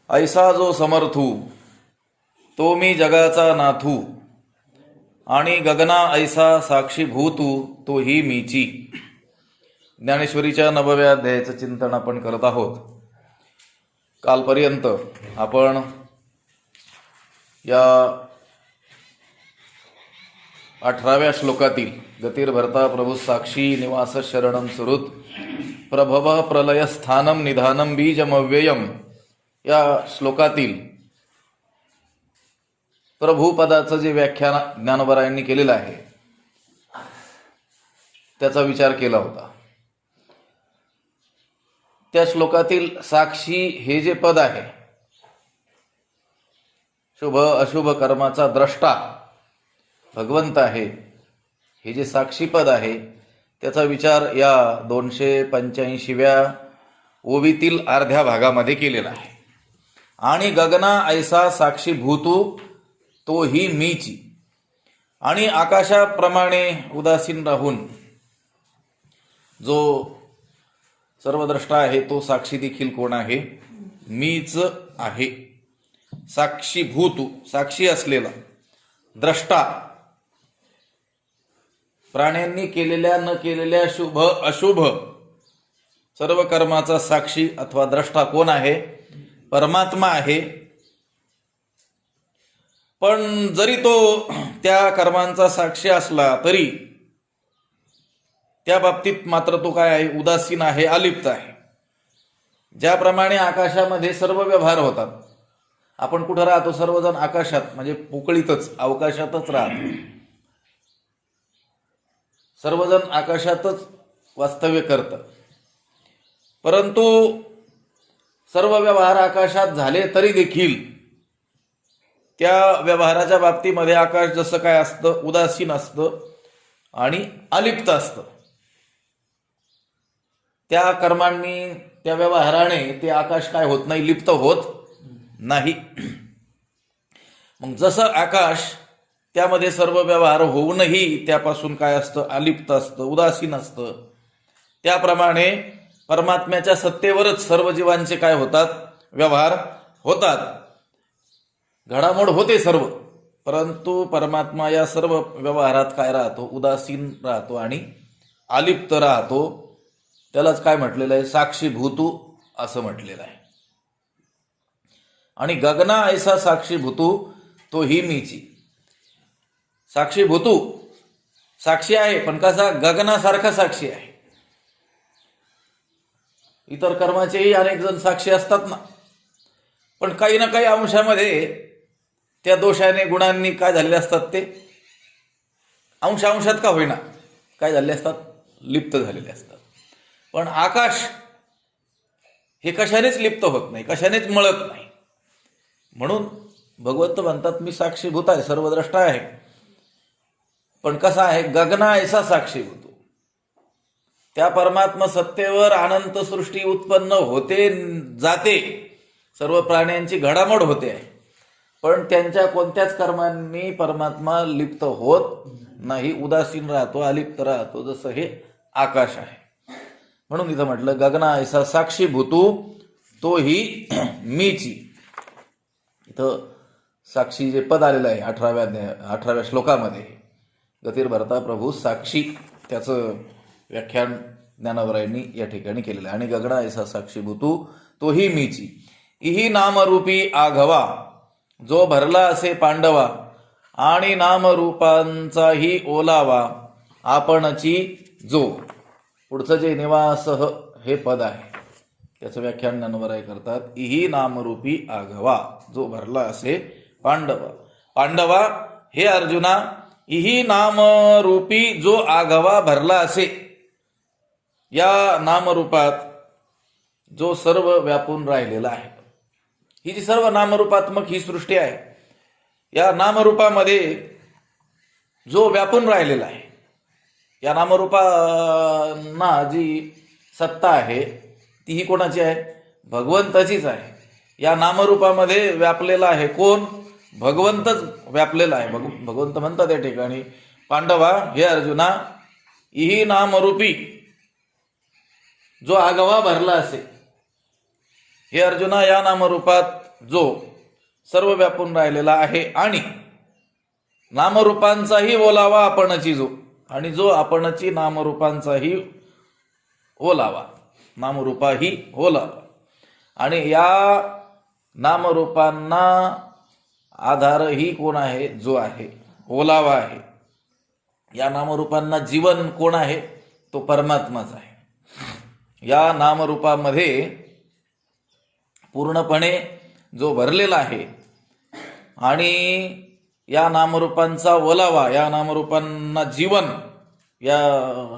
ऐसा जो समर्थू तो मी जगाचा नाथू आणि गगना ऐसा साक्षी भूतू तो ही मीची. ज्ञानेश्वरीच्या 9व्या अध्यायाचं चिंतन आपण करत आहोत. कालपर्यंत आपण या 18व्या श्लोकातील गतिर्भर्ता प्रभू साक्षी निवास शरणम सुहृत प्रभव प्रलय स्थानम निधानम बीजमव्ययम या श्लोकातील प्रभुपदाचं जे व्याख्यान ज्ञानोबरायांनी केलेलं आहे त्याचा विचार केला होता. त्या श्लोकातील साक्षी हे जे पद आहे, शुभ अशुभ कर्माचा द्रष्टा भगवंत आहे, हे जे साक्षी पद आहे त्याचा विचार या 285व्या ओवीतील अर्ध्या भागामध्ये केलेला आहे. आणि गगना ऐसा साक्षी भूतू तो ही मीची. आणि आकाशाप्रमाणे उदासीन राहून जो सर्वद्रष्टा आहे तो साक्षी देखील कोण आहे? मीच आहे. साक्षी भूतू साक्षी असलेला द्रष्टा, प्राण्यांनी केलेल्या न केलेल्या शुभ अशुभ सर्व कर्माचा साक्षी अथवा द्रष्टा कोण आहे? परमात्मा आहे. पण जरी तो त्या कर्मांचा साक्षी असला तरी त्या बाबतीत मात्र तो काय आहे? उदासीन आहे, अलिप्त आहे. ज्याप्रमाणे आकाशामध्ये सर्व व्यवहार होतात, आपण कुठं राहतो? सर्वजण आकाशात, म्हणजे पोकळीतच, अवकाशातच राहतो. सर्वजण आकाशातच वास्तव्य करतात. परंतु सर्व व्यवहार आकाशात झाले तरी देखील त्या व्यवहाराच्या बाबतीमध्ये आकाश जसं काय असतं? उदासीन असतं आणि अलिप्त असतं. त्या कर्मांनी, त्या व्यवहाराने ते आकाश काय होत नाही? लिप्त होत नाही. मग जसं आकाश त्यामध्ये सर्व व्यवहार होऊनही त्यापासून काय असतं? अलिप्त असतं, उदासीन असतं. त्याप्रमाणे परमात्म्याच्या सत्तेवरच सर्व जीवांचे काय होतात? व्यवहार होतात, घडामोड होते सर्व. परंतु परमात्मा या सर्व व्यवहारात काय राहतो? उदासीन राहतो आणि अलिप्त राहतो. त्यालाच काय म्हटलेलं आहे? साक्षी भूतू असं म्हटलेलं आहे. आणि गगना ऐसा साक्षी भूतू तो ही मीची. साक्षी भूतू साक्षी आहे, पण कसा? गगनासारखा साक्षी आहे. इतर कर्माचेही अनेक जण साक्षी असतात ना, पण काही ना काही अंशामध्ये त्या दोषाने, गुणांनी काय झालेले असतात? ते अंशात का होईना काय झालेले असतात? लिप्त झालेले असतात. पण आकाश हे कशानेच लिप्त होत नाही, कशानेच मळत नाही. म्हणून भगवंत म्हणतात मी साक्षीभूत आहे, सर्वद्रष्टा आहे. पण कसा आहे? गगना ऐसा साक्षीभूत. त्या परमात्मा सत्तेवर अनंत सृष्टी उत्पन्न होते जाते, सर्व प्राण्यांची घडामोड होते आहे. पण त्यांच्या कोणत्याच कर्मांनी परमात्मा लिप्त होत नाही, उदासीन राहतो, अलिप्त राहतो, जसं हे आकाश आहे. म्हणून इथं म्हटलं गगना ऐसा साक्षी भूतू तो ही मीची. इथं साक्षी जे पद आलेलं आहे 18व्या श्लोकामध्ये, गतिर्भर्ता प्रभू साक्षी, त्याचं व्याख्यान ज्ञानोबरायांनी या ठिकाणी केलेलं आहे. आणि गगना ऐसा साक्षी भूतू तो ही मीची. इही नामरूपी आघवा जो भरला असे पांडवा आणि नामरूपांचाही ओलावा आपणची जो. पुढचं जे निवास हे पद आहे त्याचं व्याख्यान ज्ञानोबराय करतात. इही नामरूपी आघवा जो भरला असे पांडवा. पांडवा हे अर्जुना, इही नामरूपी जो आघवा भरला असे, या नामरूपात जो सर्व व्यापून राहिलेला आहे. ही जी सर्व नामरूपात्मक ही सृष्टी आहे, या नामरूपामध्ये जो व्यापून राहिलेला आहे, या नामरूपांना जी सत्ता आहे ती ही कोणाची आहे? भगवंताचीच आहे. या नामरूपामध्ये व्यापलेला आहे कोण? भगवंतच व्यापलेला आहे. भगवंत म्हणतात या ठिकाणी, पांडवा हे अर्जुना, इही नामरूपी जो आगवा भरला असे, हे अर्जुना या नामरूपात जो सर्व व्यापून राहिलेला आहे आणि नामरूपांचाही ओलावा आपणची जो, आणि जो आपणची नामरूपांचाही ओलावा, नामरूपाही ओलावा, आणि या नामरूपांना आधारही कोण आहे? जो आहे, ओलावा आहे. या नामरूपांना जीवन कोण आहे? तो परमात्माच आहे. या नामरूपामध्ये पूर्णपणे जो भरलेला आहे आणि या नामरूपांचा ओलावा, या नामरूपांना जीवन, या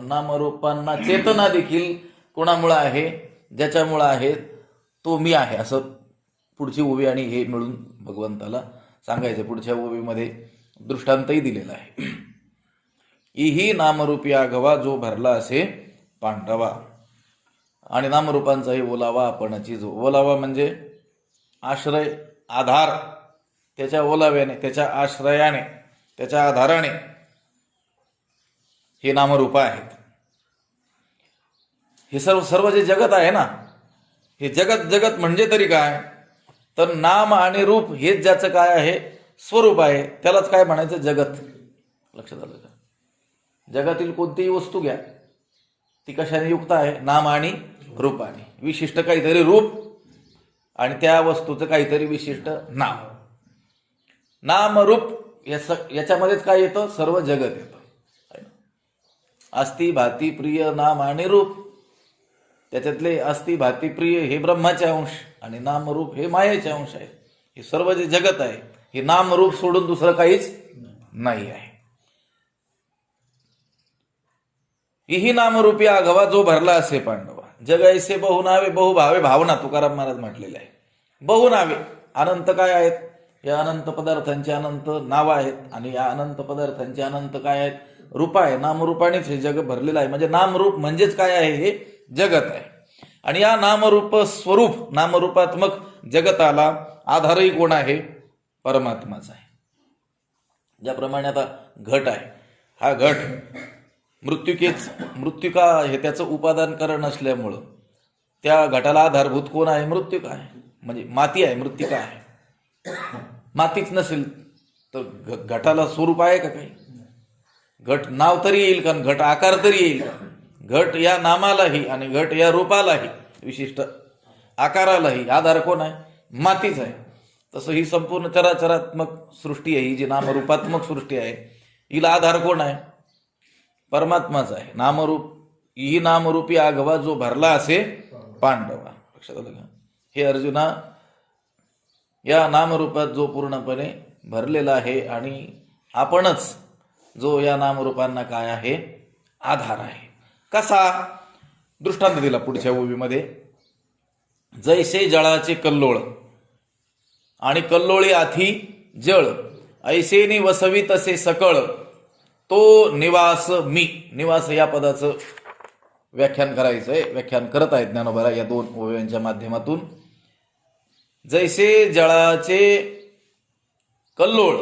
नामरूपांना चेतना देखील कोणामुळे आहे? ज्याच्यामुळे आहे, तो मी आहे. असं पुढची ओवी आणि हे मिळून भगवंताला सांगायचं. पुढच्या ओवीमध्ये दृष्टांतही दिलेला आहे. इही नामरूपी आघवा जो भरला असे पांडवा, आणि नामरूपांचाही ओलावा आपणची जो. ओलावा म्हणजे आश्रय, आधार. त्याच्या ओलाव्याने, त्याच्या आश्रयाने, त्याच्या आधाराने हे नामरूप आहेत. हे सर्व जे जगत आहे ना, हे जगत म्हणजे तरी काय? तर नाम आणि रूप हेच ज्याचं काय आहे? स्वरूप आहे. त्यालाच काय म्हणायचं? जगत. लक्षात आलं का? जगातील कोणतीही वस्तू घ्या, ती कशाने युक्त आहे? नाम आणि रूपाने. विशिष्ट काहीतरी रूप आणि त्या वस्तूचं काहीतरी विशिष्ट नाम. नाम रूप याच्यामध्येच काय येतं? सर्व जगत येतं. अस्ति भाती प्रिय नाम आणि रूप. त्याच्यातले अस्ति भाती प्रिय हे ब्रह्माचे अंश आणि नामरूप हे मायेचे अंश आहे. हे सर्व जे जगत आहे हे नामरूप सोडून दुसरं काहीच नाही आहे. इही नामरूपी आघवा जो भरला असे पांडवा. जग ऐसे बहुनावे बहुभावे भावना, तुकाराम महाराज म्हटलेले आहे. बहुनावे, अनंत काय आहेत? या अनंत पदार्थांचे अनंत नाव आहेत आणि या अनंत पदार्थांचे अनंत काय आहेत? रूप आहे. नामरूपानेच हे जग भरलेलं आहे. म्हणजे नामरूप म्हणजेच काय आहे? हे जगत आहे. आणि या नामरूप स्वरूप, नामरूपात्मक जगताला आधारही कोण आहे? परमात्माच आहे. ज्याप्रमाणे आता घट आहे, हा घट मृत्युका हे त्याचं उपादान कारण असल्यामुळं त्या घटाला आधारभूत कोण आहे? मृत्युका आहे. म्हणजे माती आहे, मृत्तिका आहे. मातीच नसेल तर घटाला स्वरूप आहे का काही? घट नाव तरी येईल का? घट आकार तरी येईल का? घट या नामालाही आणि घट या रूपालाही, विशिष्ट आकारालाही आधार कोण आहे? मातीच आहे. तसं ही संपूर्ण चराचरात्मक सृष्टी आहे, ही जी नामरूपात्मक सृष्टी आहे, हिला आधार कोण आहे? परमात्माच आहे. नामरूप, ही नामरूपी आघवा जो भरला असे पांडवा. लक्षात आलं का? हे अर्जुना, या नामरूपात जो पूर्णपणे भरलेला आहे आणि आपणच जो या नामरूपांना काय आहे? आधार आहे. कसा? दृष्टांत दिला पुढच्या ओवीमध्ये. जैसे जळाचे कल्लोळ आणि कल्लोळी आथी जळ, ऐसेनी वसवी तसे सकळ, तो निवास मी. निवास या पदाचं व्याख्यान करायचंय, व्याख्यान करत आहेत ज्ञानोबा या दोन ओव्यांच्या माध्यमातून. जैसे जळाचे कल्लोळ,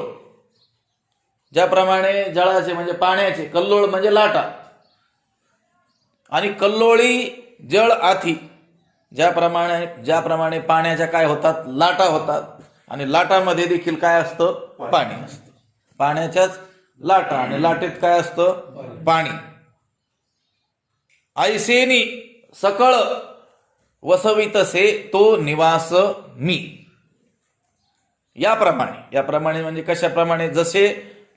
ज्याप्रमाणे जळाचे म्हणजे पाण्याचे, कल्लोळ म्हणजे लाटा, आणि कल्लोळी जळ आथी, ज्याप्रमाणे पाण्याच्या काय होतात? लाटा होतात. आणि लाटामध्ये देखील काय असतं? पाणी असतं. पाण्याच्याच लाटा आणि लाटेत काय असतं? पाणी. ऐसेनी सकळ वसवितसे तो निवास मी. याप्रमाणे म्हणजे कशाप्रमाणे? जसे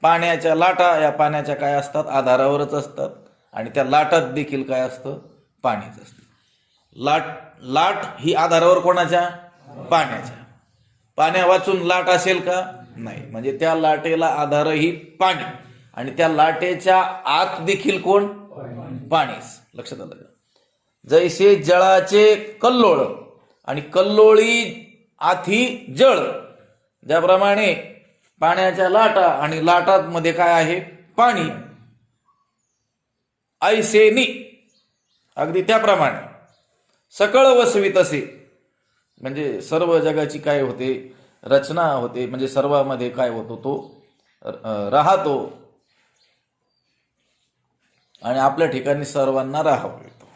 पाण्याच्या लाटा, या पाण्याच्या काय असतात? आधारावरच असतात आणि त्या लाटात देखील काय असतं? पाणीच असतं. लाट ही आधारावर कोणाच्या? पाण्याच्या. पाण्या वाचून लाट असेल का? नाही. म्हणजे त्या लाटेला आधारही पाणी आणि त्या लाटेच्या आत देखील कोण? पाणीच. लक्षात आलं का? जैसे जळाचे कल्लोळ आणि कल्लोळी आथी जळ, ज्याप्रमाणे पाण्याच्या लाटा आणि लाटांमध्ये काय आहे? पाणी. ऐसेनी, अगदी त्याप्रमाणे. सकळ वसवी तसे, म्हणजे सर्व जगाची काय होते? रचना होते. म्हणजे सर्वांमध्ये काय होतो? तो राहतो आणि आपल्या ठिकाणी सर्वांना राहावं येतो.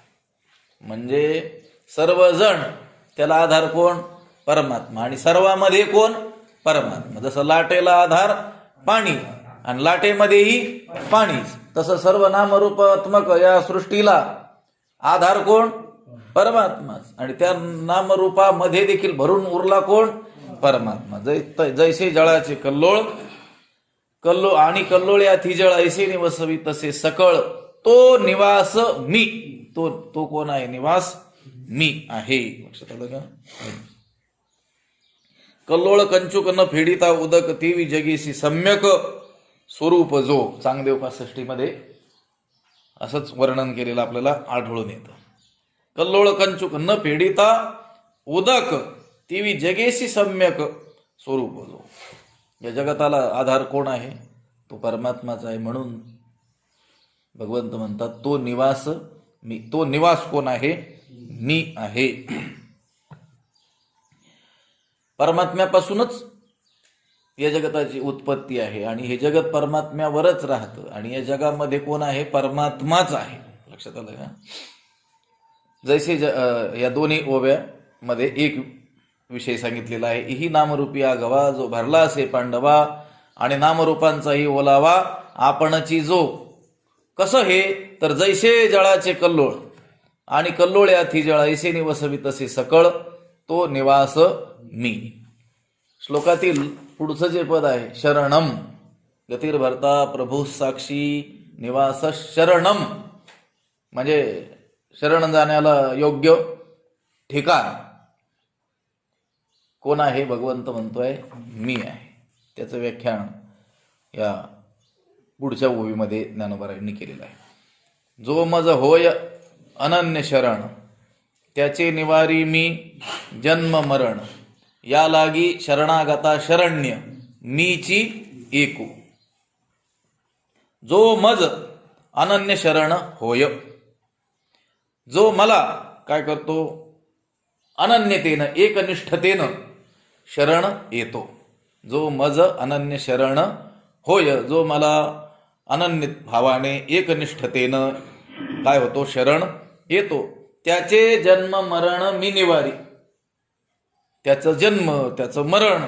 म्हणजे सर्वजण, त्याला आधार कोण? परमात्मा. आणि सर्वामध्ये कोण? परमात्मा. जसं लाटेला आधार पाणी आणि लाटेमध्येही पाणीच, तसं सर्व नामरूपात्मक या सृष्टीला आधार कोण? परमात्माच. आणि त्या नामरूपामध्ये देखील भरून उरला कोण? परमात्मा. जैसे जळाचे कल्लोळ कल्लोळ आणि कल्लोळ या जळ ऐसे निवसवी तसे सकळ तो निवास मी. तो कोण आहे? निवास मी आहे. लक्षात आलं का? कल्लोळ कंचुक न फेडिता उदक तेवी जगीसी सम्यक स्वरूप जो. चांगदेव 65 मध्ये असंच वर्णन केलेलं आपल्याला आढळून येतं. कल्लोळ कंचुक न फेडिता उदक तेवी जगेसी सम्यक स्वरूप जो. या जगताला आधार कोण आहे? तो परमात्माचा आहे. म्हणून भगवंत म्हणतात तो निवास मी. तो निवास कोण आहे? मी आहे. परमात्म्यापासूनच या जगताची उत्पत्ती आहे आणि हे जगत परमात्म्यावरच राहतं आणि या जगामध्ये कोण आहे? परमात्माच आहे. लक्षात आलं का? जैसे या दोन्ही ओव्यामध्ये एक विषय सांगितलेला आहे. ही नामरूपी आगवा जो भरला असे पांडवा आणि नामरूपांचाही ओलावा आपणची जो. कसं हे? तर जैसे जळाचे कल्लोळ आणि कल्लोळ याथी जळ ऐसे निवसवी तसे सकळ तो निवास मी. श्लोकातील पुढचं जे पद आहे शरणम गतिर्भर्ता प्रभू साक्षी निवास शरणम म्हणजे शरण जाण्याला योग्य ठिकाण कोण आहे? भगवंत म्हणतोय मी आहे. त्याचं व्याख्यान या पुढच्या ओवीमध्ये ज्ञानोबारायांनी केलेलं आहे. जो मज होय अनन्य शरण त्याचे निवारी मी जन्म मरण या लागी शरणागता शरण्य मीची एकू. जो मज अनन्य शरण होय. जो मला काय करतो? अनन्यतेनं एकनिष्ठतेनं शरण येतो. जो मज अनन्य शरण होय. जो मला अनन्य भावाने एकनिष्ठतेनं काय होतो? शरण येतो. त्याचे जन्म मरण मी निवारी. त्याचं जन्म त्याचं मरण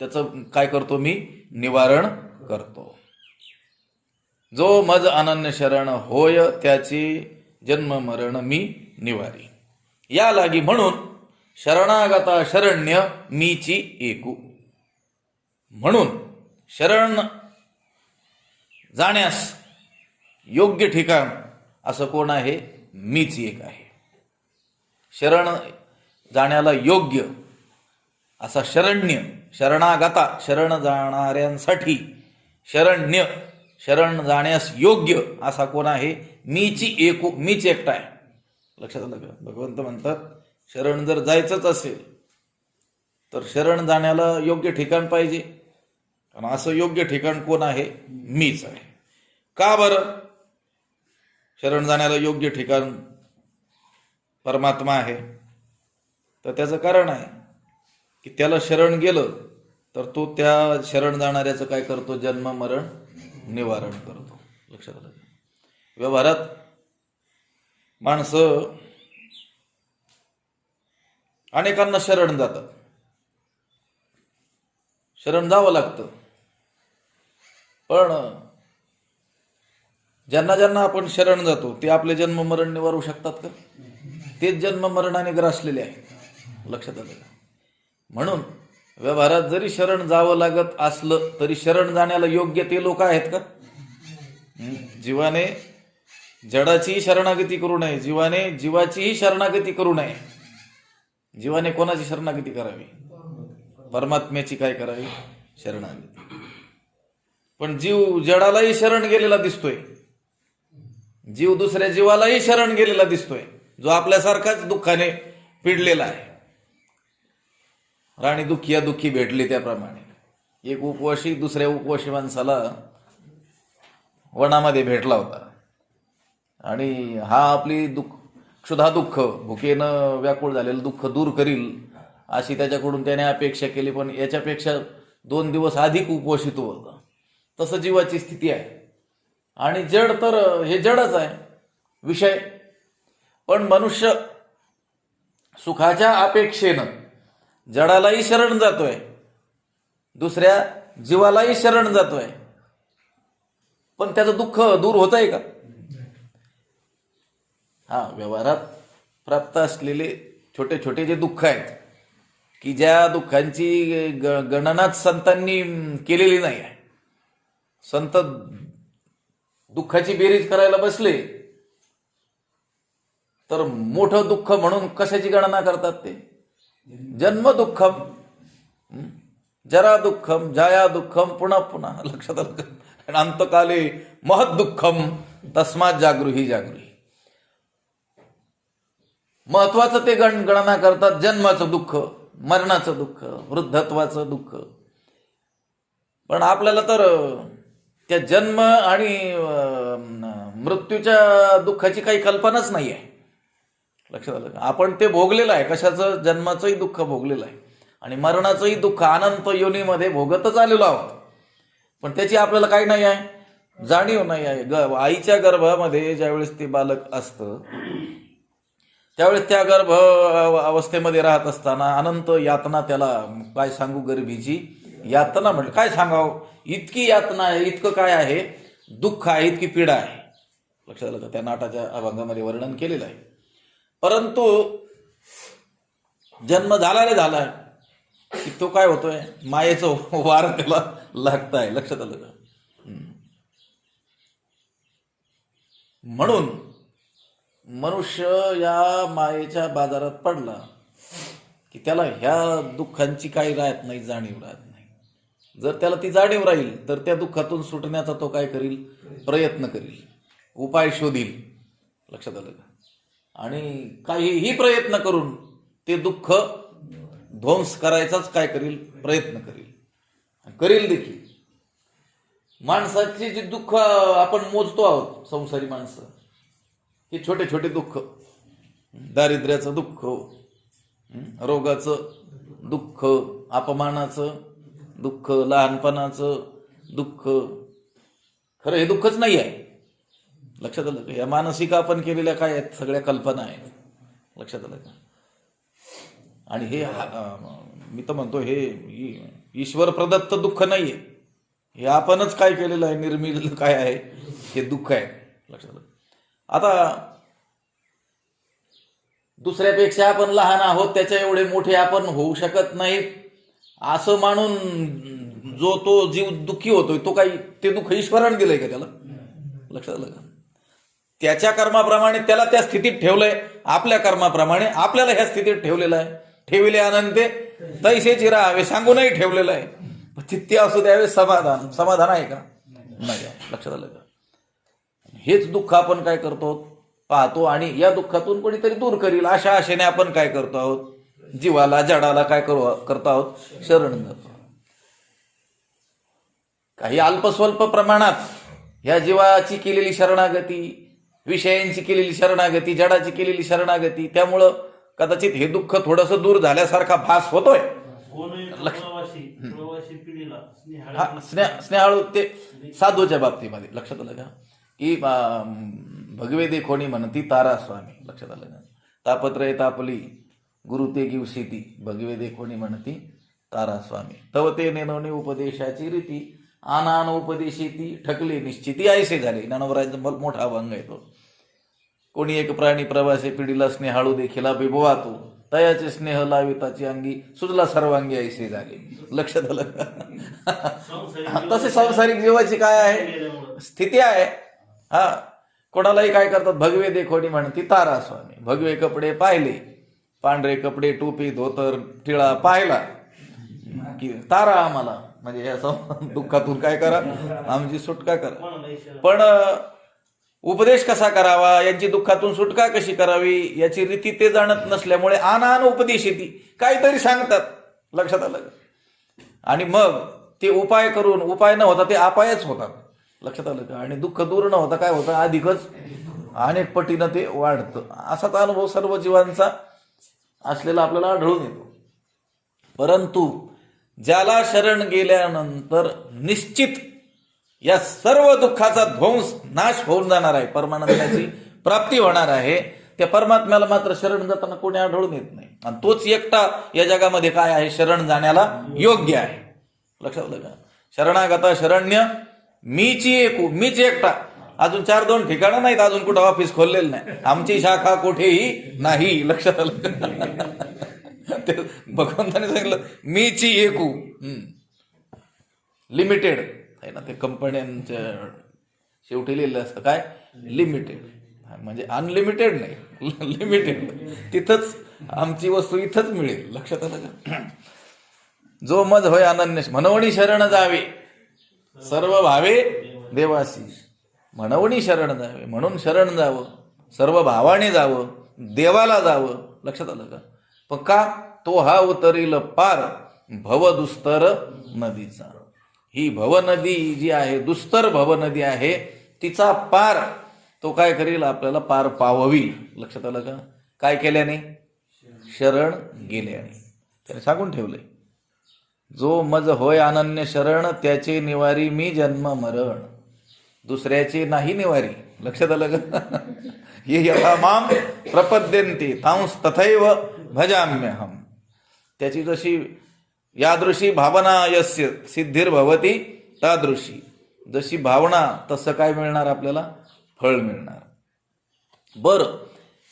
त्याचं काय करतो? मी निवारण करतो. जो मज अनन्य शरण होय त्याचे जन्म मरण मी निवारी. या लागी म्हणून शरणागता शरण्य मीची एकू. म्हणून शरण जाण्यास योग्य ठिकाण असं कोण आहे? मीच एक आहे. शरण जाण्याला योग्य असा शरण्य शरणागता शरण जाणाऱ्यांसाठी शरण्य शरण जाण्यास योग्य असा कोण आहे? मीची एकू. मीच एकटा आहे. लक्षात आलं का? भगवंत म्हणतात शरण जर जायचंच असेल तर शरण जाण्याला योग्य ठिकाण पाहिजे. कारण असं योग्य ठिकाण कोण आहे? मीच आहे. का बरं शरण जाण्याला योग्य ठिकाण परमात्मा आहे? तर त्याचं कारण आहे की त्याला शरण गेलं तर तो त्या शरण जाणाऱ्याचं काय करतो? जन्म मरण निवारण करतो. लक्षात आलं? व्यवहारात माणसं अनेकांना शरण जातात. शरण जावं लागतं. पण ज्यांना ज्यांना आपण शरण जातो ते आपले जन्म मरण निवारू शकतात का? तेच जन्म मरणाने ग्रासलेले आहेत. लक्षात आलं? म्हणून व्यवहारात जरी शरण जावं लागत असलं तरी शरण जाण्याला योग्य ते लोक आहेत का? जीवाने जडाचीही शरणागती करू नये. जीवाने जीवाचीही शरणागती करू नये. जीवाने कोणाची शरणागती करावी? परमात्म्याची काय करावी? शरणागती. पण जीव जडालाही शरण गेलेला दिसतोय. जीव दुसऱ्या जीवालाही शरण गेलेला दिसतोय जो आपल्यासारखाच दुःखाने पिडलेला आहे. राणी दुःखी या दुःखी भेटली त्याप्रमाणे एक उपवाशी दुसऱ्या उपवाशी माणसाला वनामध्ये भेटला होता आणि हा आपली क्षुधा दुःख भुकेनं व्याकुळ झालेलं दुःख दूर करील अशी त्याच्याकडून त्याने अपेक्षा केली. पण याच्यापेक्षा 2 दिवस अधिक उपवासित होता. तसं जीवाची स्थिती आहे. आणि जड तर हे जडच आहे विषय. पण मनुष्य सुखाच्या अपेक्षेनं जडालाही शरण जातोय, दुसऱ्या जीवालाही शरण जातोय, पण त्याचं दुःख दूर होत आहे का? हा, व्यवहारात प्राप्त असलेले छोटे छोटे जे दुःख आहेत की ज्या दुःखांची गणनाच संतांनी केलेली नाही आहे, संत दुःखाची बेरीज करायला बसले तर मोठं दुःख म्हणून कशाची गणना करतात ते? जन्म दुःखम, जरा दुःखम, जाया दुःखम, पुन्हा पुन्हा. लक्षात आलं का? अंतकाले महत् दुःखम तस्मात जागृही जागृही. महत्वाचं ते गणना करतात, जन्माचं दुःख, मरणाचं दुःख, वृद्धत्वाचं दुःख. पण आपल्याला तर त्या जन्म आणि मृत्यूच्या दुःखाची काही कल्पनाच नाही आहे. लक्षात आलं का? आपण ते भोगलेलं आहे, कशाचं? जन्माचंही दुःख भोगलेलं आहे आणि मरणाचंही दुःख अनंत योनीमध्ये भोगतच आलेलो आहोत, पण त्याची आपल्याला काही नाही आहे, जाणीव नाही आहे. आईच्या गर्भामध्ये ज्यावेळेस ते बालक असतं त्यावेळेस त्या गर्भ अवस्थेमध्ये राहत असताना अनंत यातना, त्याला काय सांगू, गर्भीची यातना म्हटलं, काय सांगावं, इतकी यातना आहे, इतकं काय आहे, दुःख आहे, इतकी पीडा आहे. लक्षात आलं का? त्या नाटाच्या अभंगामध्ये वर्णन केलेलं आहे. परंतु जन्म झाला रे झालाय की तो काय होतोय, मायेचं वार त्याला लागत आहे. लक्षात आलं का? म्हणून मनुष्य या मायेच्या बाजारात पडला की त्याला ह्या दुःखांची काही राहत नाही, जाणीव राहत नाही. जर त्याला ती जाणीव राहील तर त्या दुःखातून सुटण्याचा तो काय करील? प्रयत्न करील, उपाय शोधील. लक्षात आलं का? आणि काहीही प्रयत्न करून ते दुःख ध्वंस करायचाच काय करील? प्रयत्न करील देखील. माणसाची जी दुःख आपण मोजतो आहोत, संसारी माणसं, हे छोटे छोटे दुःख, दारिद्र्याचं दुःख, रोगाचं दुःख, अपमानाचं दुःख, लहानपणाचं दुःख, खरं हे दुःखच नाही आहे. लक्षात आलं का? या मानसिक आपण केलेल्या काय आहेत, सगळ्या कल्पना आहेत. लक्षात आलं का? आणि हे मी तर म्हणतो हे ईश्वर प्रदत्त दुःख नाहीये, हे आपणच काय केलेलं आहे, निर्मिल काय आहे, हे दुःख आहे. लक्षात आलं? आता दुसऱ्यापेक्षा आपण लहान आहोत, त्याच्या एवढे मोठे आपण होऊ शकत नाहीत असं मानून जो तो जीव दुःखी होतोय, तो काही ते दुःख ईश्वराने दिलंय का त्याला? लक्षात आलं का? त्याच्या कर्माप्रमाणे त्याला त्या स्थितीत ठेवलंय, आपल्या कर्माप्रमाणे आपल्याला ह्या स्थितीत ठेवलेलं आहे. ठेविले अनंते तैसेची राहावे सांगूनही ठेवलेलं आहे. तिथे असू द्यावे समाधान आहे का? नाही. लक्षात आलं का? हेच दुःख आपण काय करतो, पाहतो, आणि या दुःखातून कोणीतरी दूर करील अशा आशेने आपण काय करतो आहोत, जीवाला, जडाला काय करतो आहोत, शरण जातो. काही अल्पस्वल्प प्रमाणात ह्या जीवाची केलेली शरणागती, विषयांची केलेली शरणागती, जडाची केलेली शरणागती, त्यामुळं कदाचित हे दुःख थोडंसं दूर झाल्यासारखा भास होतोय. स्नेहाळू ते साधूच्या बाबतीमध्ये. लक्षात आलं का? की भगवे देखोनी म्हणती तारा स्वामी. लक्षात आलं का? तापत्रय तापली गुरु ते घेऊ शेती, भगवे देखोनी म्हणती तारा स्वामी. तव ते नेनवणे उपदेशाची रीती, आनान उपदेशेती ठकले निश्चिती ऐसे झाले. ज्ञानोबरायांचा मोठा अभंग आहे तो. कोणी एक प्राणी प्रवासे पिढीला स्नेहाळू देखीला बिबवा तो, तयाचे स्नेह लाविताची अंगी सुजला सर्वांगी ऐसे झाले. लक्षात आलं का? तसे संसारिक जीवाची काय आहे, स्थिती आहे. हा, कोणालाही काय करतात, भगवे देखोनी म्हणती तारा स्वामी. भगवे कपडे पाहिले, पांढरे कपडे, टोपी, धोतर, टिळा पाहिला की तारा आम्हाला, म्हणजे या दुःखातून काय करा, आमची सुटका करा. पण उपदेश कसा करावा, यांची दुःखातून सुटका कशी करावी याची रीती ते जाणत नसल्यामुळे आनान उपदेश येते, काहीतरी सांगतात. लक्षात आलं का? आणि मग ते उपाय करून उपाय न होता ते अपायच होतात. लक्षात आलं का? आणि दुःख दूर न होता काय होतं, अधिकच अनेक पटीनं ते वाढतं. असाच अनुभव सर्व जीवांचा असलेला आपल्याला आढळून येतो. परंतु ज्याला शरण गेल्यानंतर निश्चित या सर्व दुःखाचा ध्वंस, नाश होऊन जाणार आहे, परमानंदाची प्राप्ती होणार आहे, त्या परमात्म्याला मात्र शरण जाताना कोणी आढळून येत नाही. आणि तोच एकटा या जगामध्ये काय आहे, शरण जाण्याला योग्य आहे. लक्षात आलं का? शरणागता शरण्य मीची एकू, मीच एकटा. अजून 4-2 ठिकाणं नाहीत, अजून कुठं ऑफिस खोललेलं नाही. आमची शाखा कुठेही नाही. लक्षात आलं का? ते भगवंताने सांगितलं मीची एकू. लिमिटेड आहे ना, ते कंपन्यांच्या शेवटी लिहिलेलं असतं काय, लिमिटेड. म्हणजे अनलिमिटेड नाही, लिमिटेड. तिथंच आमची वस्तू इथंच मिळेल. लक्षात आलं का? जो मज होय अनन्य म्हणवणी शरण जावे सर्व भावे देवासी. म्हणवणी शरण जावे, म्हणून शरण जावं, सर्व भावाने जावं, देवाला जावं. लक्षात आलं का? पण का? तो हा उतरील पार भवदुस्तर नदीचा. ही भवनदी जी आहे, दुस्तर भवनदी आहे, तिचा पार तो काय करील, आपल्याला पार पाववी. लक्षात आलं का? काय केल्याने? शरण गेल्याने. त्याने सांगून ठेवलंय, जो मज होय अनन्य शरण त्याचे निवारी मी जन्म मरण. दुसऱ्याचे नाही निवारी. लक्षात आलं का? ये यथा माम प्रपद्यन्ते तांस तथैव भजाम्यहम. त्याची जशी यादृशी भावना यस्य सिद्धिर्भवती तादृशी. जशी भावना तसं काय मिळणार आपल्याला? फळ मिळणार. बरं,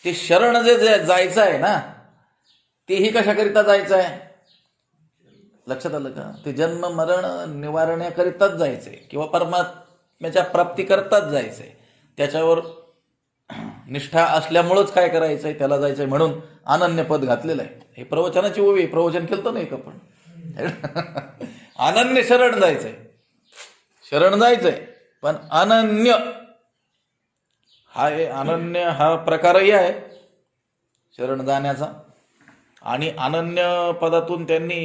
ते शरण जे जायचं आहे ना, तेही कशाकरिता जायचं आहे? लक्षात आलं का? ते जन्म मरण निवारण्याकरिताच जायचंय किंवा परमात्म्याच्या प्राप्तीकरताच जायचंय. त्याच्यावर निष्ठा असल्यामुळंच काय करायचंय, त्याला जायचंय. म्हणून अनन्य पद घातलेलं आहे. हे प्रवचनाची ओवी. प्रवचन केलं नाही का आपण? अनन्य शरण जायचंय, शरण जायचंय, पण अनन्य अनन्य हा प्रकारही आहे शरण जाण्याचा. आणि अनन्य पदातून त्यांनी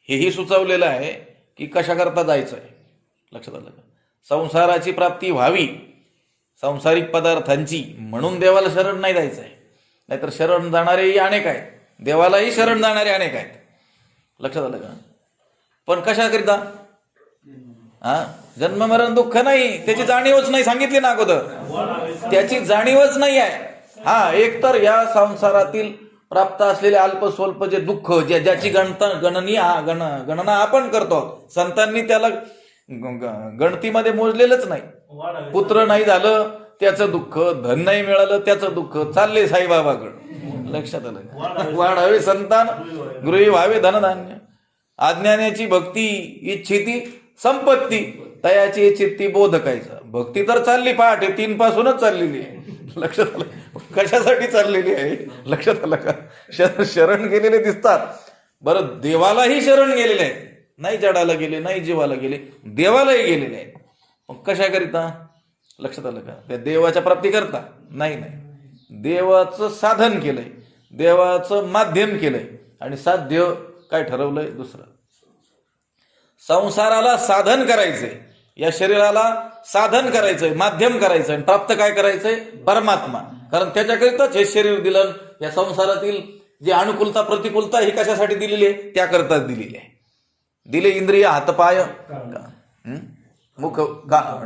हेही सुचवलेलं आहे की कशाकरता जायचं आहे. लक्षात आलं का? संसाराची प्राप्ती व्हावी, सांसारिक पदार्थांची, म्हणून देवाला शरण नाही जायचं आहे. नाहीतर शरण जाणारेही अनेक आहेत, देवालाही शरण जाणारे अनेक आहेत. लक्षात आलं का? पण कशाकरिता? जन्म मरण दुःख नाही, त्याची जाणीवच नाही. सांगितली ना अगोदर, त्याची जाणीवच नाही आहे. एकतर या संसारातील प्राप्त असलेले अल्प स्वल्प जे दुःख, ज्याची गणना आपण करतो, संतांनी त्याला गणतीमध्ये मोजलेलंच नाही. पुत्र नाही झालं त्याचं दुःख, धन नाही मिळालं त्याचं दुःख, चालले साईबाबाकडं. लक्षात आलं? वाढावे संतान, गृही व्हावे धनधान्य, अज्ञानाची भक्ती इच्छिती संपत्ती, तयाची चित्ती बोधकायचा. भक्ती तर चालली पहाटे 3 पासूनच चाललेली आहे. लक्षात आलं? कशासाठी चाललेली आहे? लक्षात आलं का? शरण गेलेले दिसतात. बरं, देवालाही शरण गेलेले आहेत. नाही जडाला गेले, नाही जीवाला गेले, देवालाही गेलेले आहेत. मग कशाकरिता? लक्षात आलं का? त्या देवाच्या प्राप्ती करता नाही. देवाचं साधन केलंय, देवाचं माध्यम केलंय, आणि साध्य काय ठरवलंय? दुसरं. संसाराला साधन करायचंय, या शरीराला साधन करायचंय, माध्यम करायचंय, प्राप्त काय करायचंय? परमात्मा. कारण त्याच्याकरिताच हे शरीर दिलं. या संसारातील जी अनुकूलता प्रतिकूलता ही कशासाठी दिलेली आहे? त्याकरताच दिलेली आहे. दिले इंद्रिय हातपाय, मुख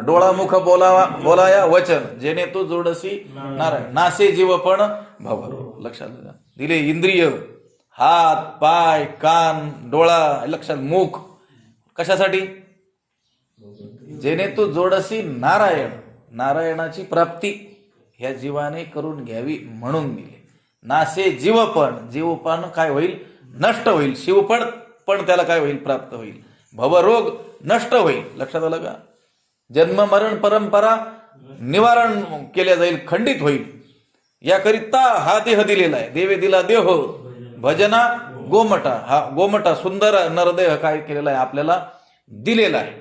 डोळा मुख बोलाया वचन, जेणे तो जोडसी नारायण, नासे जीव पण भवरो. लक्षात आलं? दिले इंद्रिय, हात पाय कान डोळा, लक्षात मुख, कशासाठी? जेणे तू जोडसी नारायण, नारायणाची प्राप्ती ह्या जीवाने करून घ्यावी म्हणून दिले. नासे जीवपण, जीवपण काय होईल? नष्ट होईल. शिवपण पण त्याला काय होईल? प्राप्त होईल. भवरोग नष्ट होईल. लक्षात आलं का? जन्म मरण परंपरा निवारण केल्या जाईल, खंडित होईल. याकरिता हा देह दिलेला आहे. देवे दिला देह भजना गोमटा. हा गोमटा सुंदर नरदेह काय केलेला आहे? आपल्याला दिलेला आहे.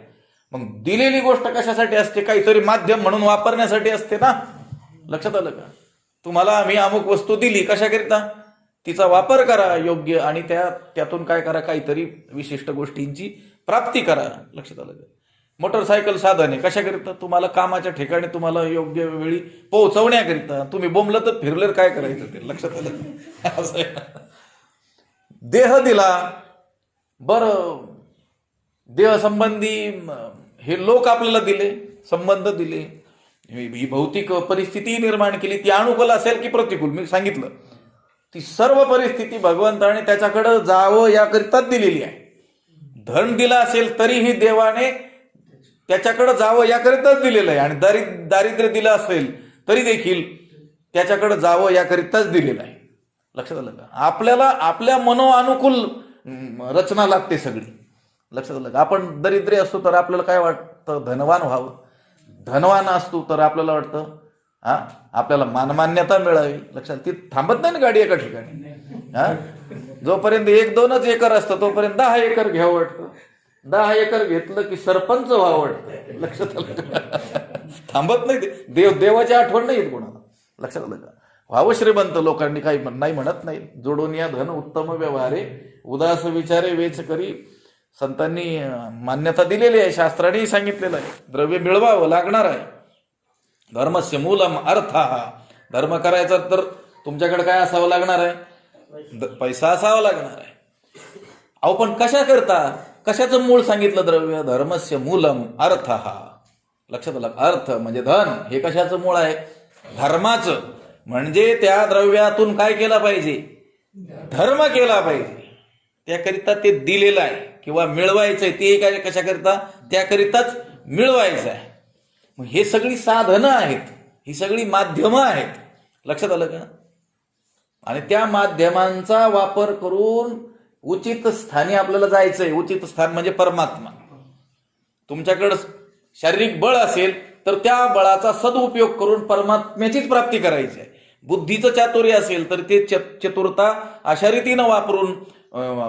मग दिलेली गोष्ट कशासाठी असते? काहीतरी माध्यम म्हणून वापरण्यासाठी असते ना. लक्षात आलं का? तुम्हाला आम्ही अमुक वस्तू दिली, कशाकरिता? तिचा वापर करा योग्य, आणि त्यातून काय करा? काहीतरी विशिष्ट गोष्टींची प्राप्ती करा. लक्षात आलं का? मोटरसायकल साधन आहे कशाकरिता? तुम्हाला कामाच्या ठिकाणी तुम्हाला योग्य वेळी पोहोचवण्याकरिता. तुम्ही बोंबलं तर फिरलं काय करायचं ते? लक्षात आलं? असं देह दिला. बरं, देह संबंधी हे लोक आपल्याला दिले, संबंध दिले, ही भौतिक परिस्थिती निर्माण केली, ती अनुकूल असेल की प्रतिकूल, मी सांगितलं, ती सर्व परिस्थिती भगवंताने त्याच्याकडे जावं याकरिताच दिलेली आहे. धन दिलं असेल तरीही देवाने त्याच्याकडे जावं याकरिताच दिलेलं आहे, आणि दारिद्र्य दिलं असेल तरी देखील त्याच्याकडे जावं याकरिताच दिलेलं आहे. लक्षात आलं का? आपल्याला आपल्या मनोअनुकूल रचना लागते सगळी. लक्षात आलं का? आपण दरिद्री असतो तर आपल्याला काय वाटतं? धनवान व्हावं. धनवान असतो तर आपल्याला वाटतं आपल्याला मानमान्यता मिळावी. लक्षात, ती थांबत नाही ना गाडी एका ठिकाणी. जोपर्यंत 1-2च एकर असतं तोपर्यंत 10 एकर घ्यावं वाटतं. 10 एकर घेतलं की सरपंच व्हावं वाटतं. लक्षात आलं? थांबत नाही ते. देवाची आठवण नाही येत कोणाला. लक्षात आलं का? व्हावं श्रीमंत लोकांनी काही नाही म्हणत नाही. जोडून या धन उत्तम व्यवहारे, उदास विचारे वेच करी. संतांनी मान्यता दिलेली आहे, शास्त्रानेही सांगितलेलं आहे. द्रव्य मिळवावं लागणार आहे. धर्मस्य मूलम अर्थ. धर्म करायचा तर तुमच्याकडे काय असावं लागणार आहे? पैसा असावा लागणार आहे. अहो पण कशा करता? कशाचं मूळ सांगितलं? द्रव्य. धर्मस्य मूलम अर्थ. लक्षात आलं? अर्थ म्हणजे धन. हे कशाचं मूळ आहे? धर्माचं. म्हणजे त्या द्रव्यातून काय केला पाहिजे? धर्म केला पाहिजे. त्याकरिता ते दिलेलं आहे किंवा मिळवायचंय. ते काय कशाकरिता? त्याकरिताच मिळवायचं आहे. मग हे सगळी साधनं आहेत, ही सगळी माध्यमं आहेत. लक्षात आलं का? आणि त्या माध्यमांचा वापर करून उचित स्थानी आपल्याला जायचंय. उचित स्थान म्हणजे परमात्मा. तुमच्याकडं शारीरिक बळ असेल तर त्या बळाचा सदुपयोग करून परमात्म्याचीच प्राप्ती करायची आहे. बुद्धीचं चातुर्य असेल तर ते चतुरता अशा रीतीनं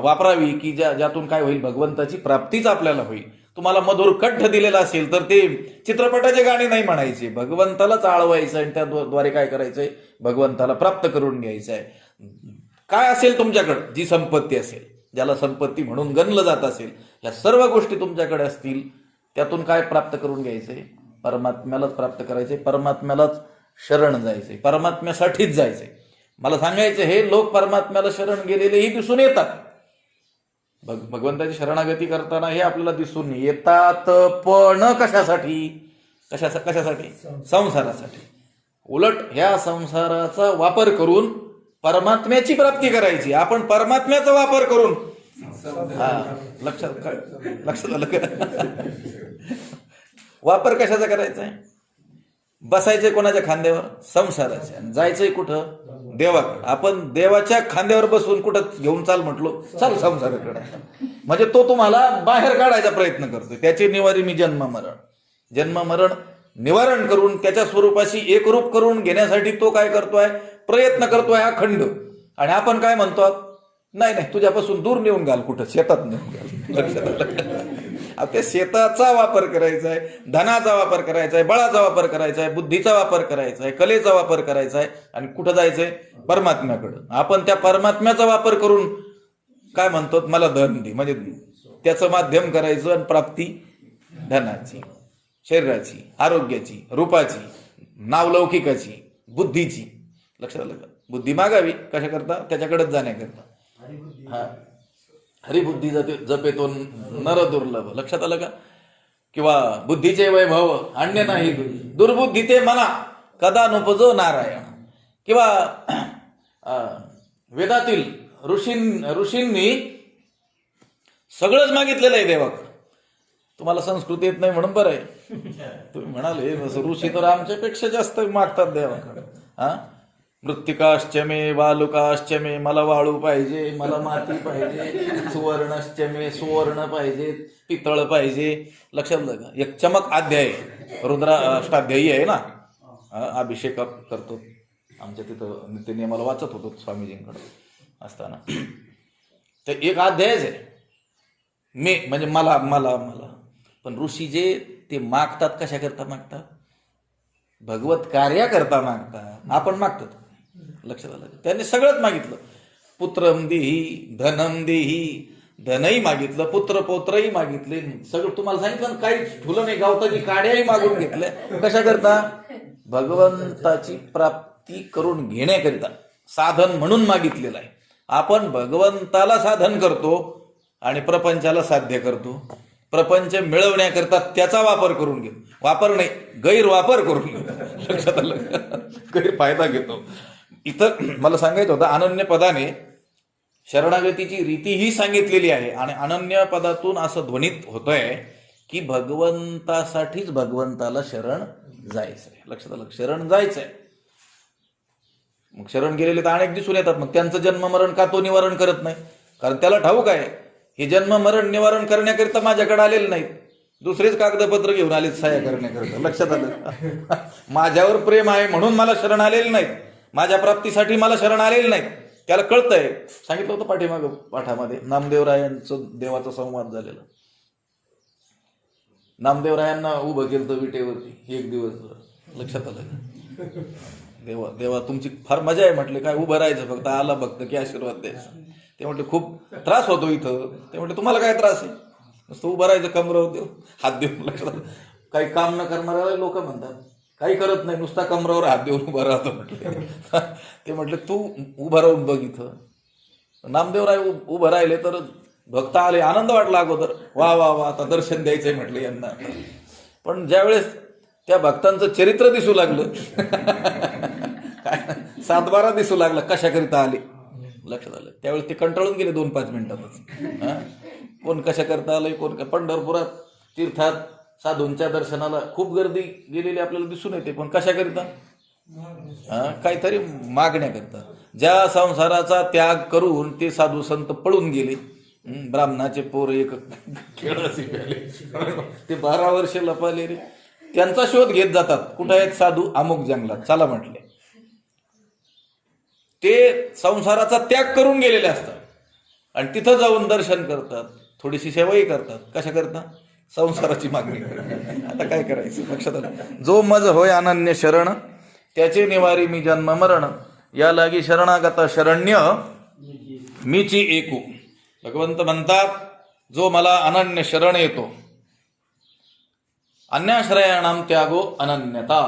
वापरावी की ज्यातून काय होईल? भगवंताची प्राप्तीच आपल्याला होईल. तुम्हाला मधुर कंठ दिलेला असेल तर ते चित्रपटाचे गाणे नाही म्हणायचे, भगवंतालाच आळवायचं आणि त्याद्वारे काय करायचंय? भगवंताला प्राप्त करून घ्यायचं आहे. काय असेल तुमच्याकडे, जी संपत्ती असेल, ज्याला संपत्ती म्हणून गणलं जात असेल, या सर्व गोष्टी तुमच्याकडे असतील, त्यातून काय प्राप्त करून घ्यायचंय? परमात्म्यालाच प्राप्त करायचंय. परमात्म्यालाच शरण जायचंय. परमात्म्यासाठीच जायचंय. मला सांगायचं, हे लोक परमात्म्याला शरण गेलेलेही दिसून येतात. भगवंताची शरणागती करताना हे आपल्याला दिसून येतात. पण कशासाठी? कशासाठी? संसारासाठी. उलट ह्या संसाराचा वापर करून परमात्म्याची प्राप्ती करायची. आपण परमात्म्याचा वापर करून लक्षात आलं का? वापर कशाचा करायचा आहे? बसायचंय कोणाच्या खांद्यावर? संसाराच्या. जायचंय कुठं? देवाकडे. आपण देवाच्या खांद्यावर बसून कुठं घेऊन चाल म्हटलो, चाल संसाराकडे. म्हणजे तो तुम्हाला बाहेर काढायचा प्रयत्न करतोय. त्याची निवारी मी जन्ममरण निवारण करून त्याच्या स्वरूपाशी एकरूप करून घेण्यासाठी तो काय करतोय? प्रयत्न करतोय अखंड. आणि आपण काय म्हणतो? नाही, तुझ्यापासून दूर नेऊन घाल, कुठं शेतात नेऊन घाल. लक्षात त्या शेताचा वापर करायचा आहे, धनाचा वापर करायचा आहे, बळाचा वापर करायचा आहे, बुद्धीचा वापर करायचा आहे, कलेचा वापर करायचा आहे. आणि कुठं जायचंय? परमात्म्याकडं. आपण त्या परमात्म्याचा वापर करून काय म्हणतो? मला धन दे. म्हणजे त्याचं माध्यम करायचं आणि प्राप्ती धनाची, शरीराची, आरोग्याची, रूपाची, नावलौकिकाची, बुद्धीची. लक्षात आलं का? बुद्धी मागावी कशा करता? त्याच्याकडेच जाण्याकरता. हरिबुद्धी जपे तो नर दुर्लभ. लक्षात आलं का? किंवा बुद्धीचे वैभव अन्य नाही दुर्बुद्धी ते मना कदा नुपजो नारायण. किंवा वेदातील ऋषींनी सगळंच मागितलेलं आहे देवाकडे. तुम्हाला संस्कृती येत नाही म्हणून बरं आहे. तुम्ही म्हणाले ऋषी तर आमच्यापेक्षा जास्त मागतात देवाकडे. मृत्तिकाश्च मे वालुकाश्च मे. मला वाळू पाहिजे, मला माती पाहिजे. सुवर्णश्च मे. सुवर्ण पाहिजे, पितळ पाहिजे. लक्षात आलं का? एक चमक अध्याय रुद्राष्टाध्यायी आहे ना, अभिषेक करतो आमच्या तिथं. ते नियमाला वाचत होतो स्वामीजींकडे असताना. तर एक अध्यायच आहे मे म्हणजे मला मला मला. पण ऋषी जे ते मागतात कशाकरता मागतात? भगवत कार्याकरता मागतात. आपण मागतो. लक्षात आलं? त्यांनी सगळंच मागितलं. पुत्रम देही, धनम देही. धनही मागितलं, पुत्र पौत्रही मागितले. सगळं तुम्हाला सांगितलं. काही ठुलं नाही, गावताची काड्याही मागून घेतल्या. कशाकरता? भगवंताची प्राप्ती करून घेण्याकरिता. साधन म्हणून मागितलेलं आहे. आपण भगवंताला साधन करतो आणि प्रपंचाला साध्य करतो. प्रपंच मिळवण्याकरता त्याचा वापर करून घेतो. वापर नाही, गैरवापर करून घेतो. लक्षात आलं? गैरफायदा घेतो. इथं मला सांगायचं होतं, अनन्य पदाने शरणागतीची रीती ही सांगितलेली आहे. आणि अनन्य पदातून असं ध्वनित होतंय की भगवंतासाठीच भगवंताला शरण जायचंय. लक्षात आलं? शरण जायचंय. मग शरण गेलेले तर अनेक दिसून येतात. मग त्यांचं जन्म मरण का तो निवारण करत नाही? कारण त्याला ठाऊक आहे हे जन्म मरण निवारण करण्याकरिता माझ्याकडे आलेले नाहीत, दुसरेच कागदपत्र घेऊन आलेत सह्या करण्याकरिता. लक्षात आलं? माझ्यावर प्रेम आहे म्हणून मला शरण आलेले नाहीत, माझ्या प्राप्तीसाठी मला शरण आलेले नाहीत. त्याला कळतंय. सांगितलं होतं पाठीमागं पाठामध्ये नामदेवरायांचं देवाचा संवाद झालेला. नामदेवरायांना उभं केलं विटेवरती एक दिवस. लक्षात आलं? देवा तुमची फार मजा आहे म्हटले. काय उभं राहायचं फक्त, आला भक्त की आशीर्वाद द्यायचा. ते म्हटले खूप त्रास होतो इथं. ते म्हटले तुम्हाला काय त्रास आहे? नुसतं उभं राहायचं, कमरावर देऊ हात देऊन. लक्षात आलं? काही काम न करणाऱ्याला लोक म्हणतात काही करत नाही, नुसता कमरावर हात देऊन उभा राहतो म्हटले. ते म्हटले तू उभं राहून बघ इथं. नामदेवराय उभं राहिले तर भक्त आले, आनंद वाटला अगोदर, वा वा वा आता दर्शन द्यायचंय म्हटलं यांना. पण ज्यावेळेस त्या भक्तांचं चरित्र दिसू लागलं, काय सातबारा दिसू लागला कशाकरिता आले. लक्षात आलं? त्यावेळेस ते कंटाळून गेले 2-5 मिनिटातच. कोण कशा करता आलंय, कोण पंढरपुरात तीर्थात साधूंच्या दर्शनाला खूप गर्दी गेलेली आपल्याला दिसून येते. पण कशाकरिता? काहीतरी मागण्याकरिता. ज्या संसाराचा त्याग करून ते साधू संत पळून गेले, ब्राह्मणाचे पोर एक खेळाचे ते 12 वर्ष लपाले रे, त्यांचा शोध घेत जातात. कुठं आहेत साधू? अमुक जंगलात, चला म्हटले. ते संसाराचा त्याग करून गेलेले असतात आणि तिथं जाऊन दर्शन करतात, थोडीशी सेवाही करतात. कशा करता? संसाराची मागणी. आता काय करायचं? लक्षात आलं? जो मज होय अनन्य शरण, त्याचे निवारी मी जन्म मरण, या लागी शरणागत शरण्य मीची एकू. भगवंत म्हणतात जो मला अनन्य शरण येतो, अन्य आश्रयाणाम त्यागो अनन्यता.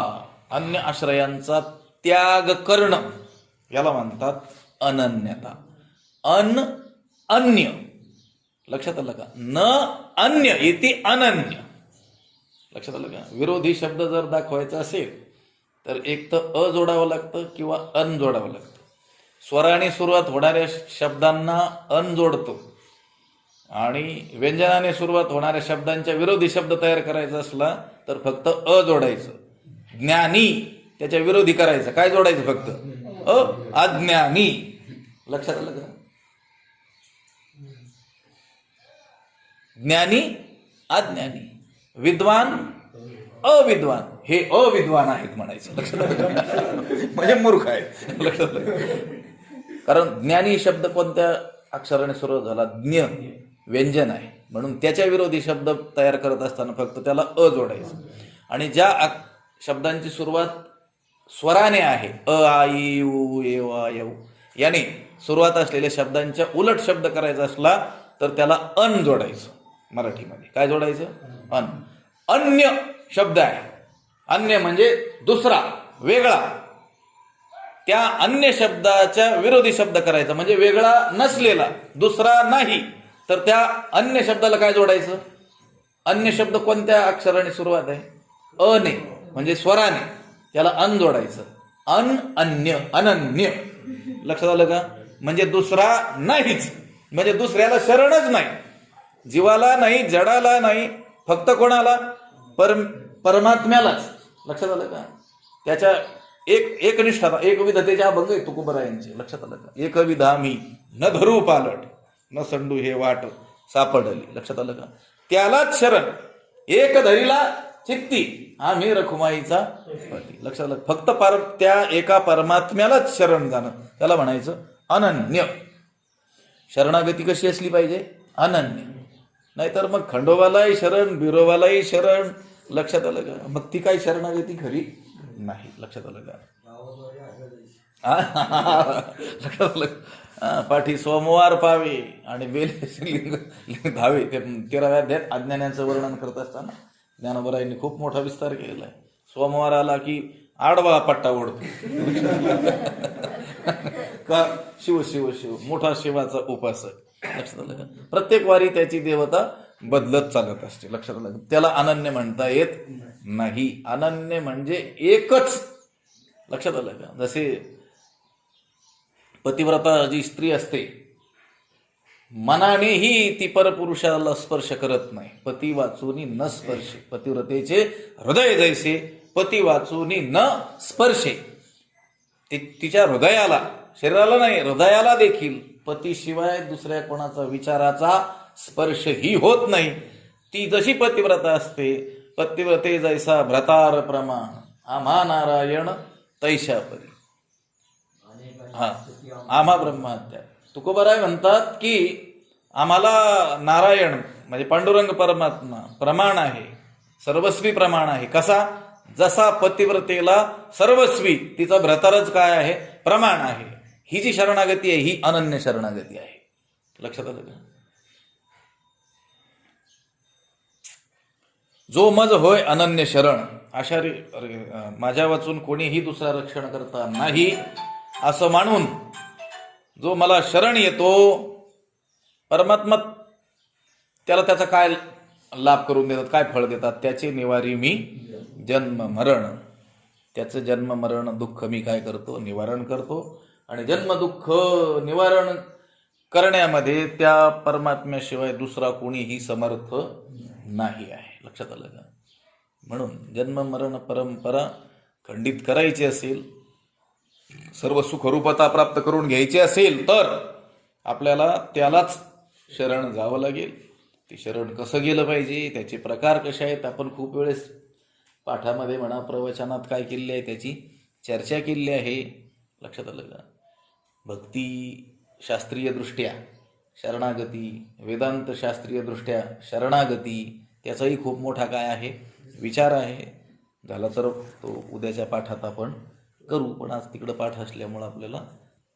अन्य आश्रयांचा त्याग करणं याला म्हणतात अनन्यता. अन्य. लक्षात आलं का? न अन्य इति अनन्य. लक्षात आलं का? विरोधी शब्द जर दाखवायचा असेल तर एक तर अ जोडावं लागतं किंवा अन जोडावं लागतं. स्वराने सुरुवात होणाऱ्या शब्दांना अन जोडतो आणि व्यंजनाने सुरुवात होणाऱ्या शब्दांच्या विरोधी शब्द तयार करायचा असला तर फक्त अ जोडायचं. ज्ञानी त्याच्या विरोधी करायचं, काय जोडायचं? फक्त अज्ञानी. लक्षात आलं का? ज्ञानी अज्ञानी, विद्वान अविद्वान, हे अविद्वान आहेत म्हणायचं. लक्षात आलं? म्हणजे मूर्ख आहेत. लक्षात आलं? कारण ज्ञानी शब्द कोणत्या अक्षराने सुरुवात झाला? ज्ञ व्यंजन आहे म्हणून त्याच्या विरोधी शब्द तयार करत असताना फक्त त्याला अ जोडायचं. आणि ज्या शब्दांची सुरुवात स्वराने आहे, अ आ इ उ ए वा यव, याने सुरुवात असलेल्या शब्दांच्या उलट शब्द करायचा असला तर त्याला अन जोडायचं. मराठीमध्ये काय जोडायचं? अन. अन्य शब्द आहे. अन्य म्हणजे दुसरा, वेगळा. त्या अन्य शब्दाच्या विरोधी शब्द करायचा म्हणजे वेगळा नसलेला, दुसरा नाही. तर त्या अन्य शब्दाला काय जोडायचं? अन्य शब्द कोणत्या अक्षराने सुरुवात आहे? अने म्हणजे स्वराने, त्याला अन जोडायचं. अन्य अनन्य. लक्षात आलं का? म्हणजे दुसरा नाहीच, म्हणजे दुसऱ्याला शरणच नाही. जीवाला नाही, जडाला नाही, फक्त कोणाला? परमात्म्यालाच. लक्षात आलं का? त्याच्या एकनिष्ठता, एकविधतेचे अभंग आहे तुकोबरायांचे. लक्षात आलं का? एकविधामी न धरू पालट, न संडू हे वाट सापडली. लक्षात आलं का? त्यालाच शरण, एक धरीला चित्ती आम्ही रखुमाईचा पती. लक्षात आलं? फक्त त्या एका परमात्म्यालाच शरण जाणं त्याला म्हणायचं अनन्य. शरणागती कशी असली पाहिजे? अनन्य. नाहीतर मग खंडोबालाही शरण, बिरोबालाही शरण. लक्षात आलं का? मग ती काही शरणागती खरी नाही. लक्षात आलं का? लक्षात आलं? पाठी सोमवार पावे आणि बेल धावे. ते 13व्या अध्यायात अज्ञानाचं वर्णन करत असताना ज्ञानोबरायांनी खूप मोठा विस्तार केलेला आहे. सोमवार आला की आडवा पट्टा ओढतो का? शिव शिव शिव, मोठा शिवाचा उपासक. लक्षात आलं का? प्रत्येक वारी त्याची देवता बदलत चालत असते. लक्षात आलं? त्याला अनन्य म्हणता येत नाही. अनन्य म्हणजे एकच. लक्षात आलं का? जसे पतिव्रता जी स्त्री असते, मनानेही ती परपुरुषाला स्पर्श करत नाही. पती वाचूनी न स्पर्शे, पतिव्रतेचे हृदय जैसे पती वाचूनी न स्पर्शे. तिच्या हृदयाला, शरीराला नाही, हृदयाला देखील पतीशिवाय दुसऱ्या कोणाचा विचाराचा स्पर्शही होत नाही. ती जशी पतिव्रता असते, पतिव्रते जैसा भ्रतार प्रमाण आम्हा नारायण तैशा परी. हा, आम्हा ब्रह्मात्या. तुकोबाराय म्हणतात की आम्हाला नारायण म्हणजे पांडुरंग परमात्मा प्रमाण आहे, सर्वस्वी प्रमाण आहे. कसा? जसा पतिव्रतेला सर्वस्वी तिचा भ्रतारच काय आहे? प्रमाण आहे. ही जी शरणागती आहे ही अनन्य शरणागती आहे. लक्षात आलं का? जो मज होय अनन्य शरण, अशा माझ्या वाचून कोणीही दुसरा रक्षण करता नाही असं मानून जो मला शरण येतो, परमात्मा त्याला त्याचा काय लाभ करून देतात, काय फळ देतात? त्याचे निवारी मी जन्म मरण. त्याचं जन्म मरण दुःख मी काय करतो? निवारण करतो. आणि जन्म दुःख निवारण करण्यामध्ये त्या परमात्म्याशिवाय दुसरा कोणीही समर्थ नाही आहे. लक्षात आलं का? म्हणून जन्म मरण परंपरा खंडित करायची असेल, सर्व सुखरूपता प्राप्त करून घ्यायची असेल तर आपल्याला त्यालाच शरण जावं लागेल. ते शरण कसं गेलं पाहिजे, त्याचे प्रकार कसे आहेत, आपण खूप वेळेस पाठामध्ये म्हणा, प्रवचनात काय केले आहे त्याची चर्चा केली आहे. लक्षात आलं का? भक्ती शास्त्रीय दृष्ट्या शरणागती, वेदांत शास्त्रीय दृष्ट्या शरणागती, त्याचाही खूप मोठा काय आहे? विचार आहे. झाला तर तो उद्याच्या पाठात आपण करू, पण आज तिकडं पाठ असल्यामुळं आपल्याला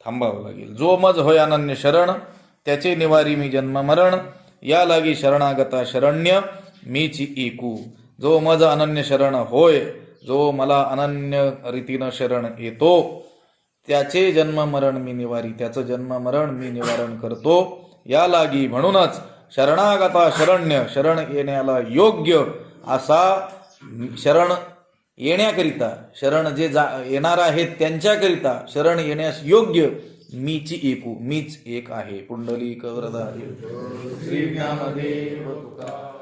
थांबावं लागेल. जो मज होय अनन्य शरण, त्याचे निवारी मी जन्म मरण, या लागी शरणागता शरण्य मीची एकू. जो मज अनन्य शरण होय, जो मला अनन्य रीतीनं शरण येतो, त्याचे जन्म मरण मी निवारी, त्याचं जन्म मरण मी निवारण करतो. या लागी म्हणूनच शरणागता शरण्य, शरण येण्याला योग्य असा, शरण येण्याकरिता, शरण जे येणार आहेत त्यांच्याकरिता शरण येण्यास योग्य मीची एकू, मीच एक आहे. पुंडलिक वरदारी श्री ज्ञानदेव तुकाराम.